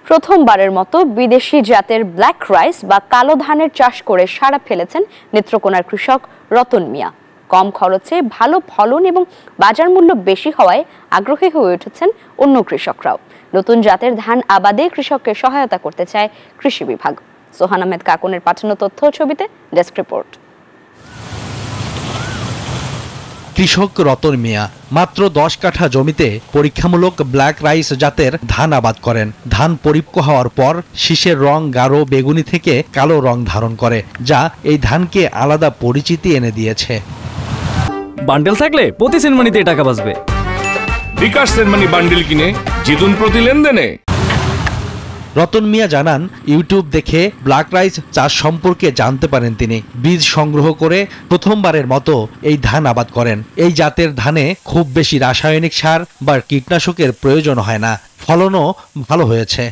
প্রথমবারের মতো বিদেশি জাতের ব্ল্যাক রাইস বা কালো ধানের চাষ করে সাড়া ফেলেছেন নেত্রকোনার কৃষক রতন মিয়া। কম খরচে ভালো ফলন এবং বাজার মূল্য বেশি হওয়ায় আগ্রহী হয়ে উঠেছেন অন্য কৃষকরাও। নতুন জাতের ধান আবাদে কৃষককে সহায়তা করতে চায় কৃষি বিভাগ। সোহান আহমেদ কাকুনের পাঠানো তথ্য ছবিতে ডেস্ক রিপোর্ট। কৃষক রতন মিয়া মাত্র 10 কাঠা জমিতে পরীক্ষামূলক ব্ল্যাক রাইস জাতের ধান আবাদ করেন। ধান পরিপক্ক হওয়ার পর শীষের রং গাঢ় বেগুনি থেকে কালো রং ধারণ করে, যা এই ধানকে আলাদা পরিচিতি এনে দিয়েছে। বান্ডেল থাকলে প্রতি সেনমানিতে টাকা বাঁচবে। বিকাশ সেনমানি বান্ডেল কিনে জিতুন প্রতি লেনদেনে। রতন মিয়া জানান, ইউটিউব দেখে ব্ল্যাক রাইস চাষ সম্পর্কে জানতে পারেন তিনি। বীজ সংগ্রহ করে প্রথমবারের মতো এই ধান আবাদ করেন। এই জাতের ধানে খুব বেশি রাসায়নিক সার বা কীটনাশকের প্রয়োজন হয় না, ফলনও ভালো হয়েছে।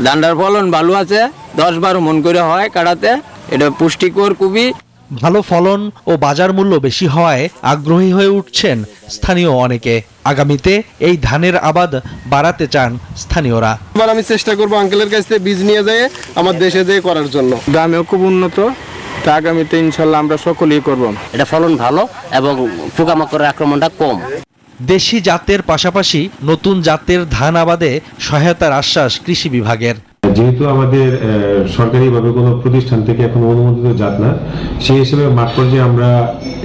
ধানটার ফলন ভালো আছে, 10-12 মন করে হয় কাটাতে। এটা পুষ্টিকর খুবই। ভালো ফলন ও বাজার মূল্য বেশি হওয়ায় আগ্রহী হয়ে উঠছেন স্থানীয় অনেকে। আগামীতে এই ধানের আবাদ বাড়াতে চান স্থানীয়রা। এবার আমি চেষ্টা করবো আঙ্কেলের কাছ থেকে বীজ নিয়ে যেয়ে আমার দেশে যেয়ে করার জন্য। দামেও খুব উন্নত, তা আগামীতে ইনশাল্লাহ আমরা সকলেই করব। এটা ফলন ভালো এবং পোকামাকড়ের আক্রমণটা কম। দেশি জাতের পাশাপাশি নতুন জাতের ধান আবাদে সহায়তার আশ্বাস কৃষি বিভাগের। যেহেতু আমাদের সরকারিভাবে কোনো প্রতিষ্ঠান থেকে এখন অনুমোদিত জাত না, সেই হিসেবে মাঠ পর্যায়ে আমরা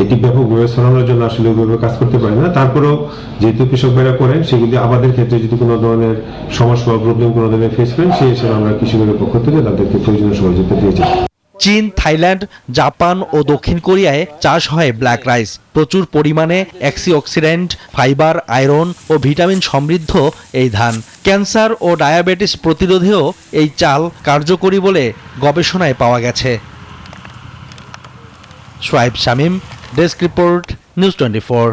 এটি ব্যাপকভাবে ছড়ানোর জন্য আসলে ওইভাবে কাজ করতে পারি না। তারপরেও যেহেতু কৃষক ভাইরা করেন, সেগুলি আবাদের ক্ষেত্রে যদি কোনো ধরনের সমস্যা বা প্রবলেম কোনো ধরনের ফেস করেন, সেই হিসেবে আমরা কৃষকের পক্ষ থেকে তাদেরকে প্রয়োজনীয় সহযোগিতা দিয়েছি। চীন, থাইল্যান্ড, জাপান ও দক্ষিণ কোরিয়ায় চাষ হয় ব্ল্যাক রাইস। প্রচুর পরিমাণে অ্যান্টিঅক্সিডেন্ট, ফাইবার, আয়রন ও ভিটামিন সমৃদ্ধ এই ধান ক্যান্সার ও ডায়াবেটিস প্রতিরোধেও এই চাল কার্যকরী বলে গবেষণায় পাওয়া গেছে। Shoaib Shamim, desk report, news 24।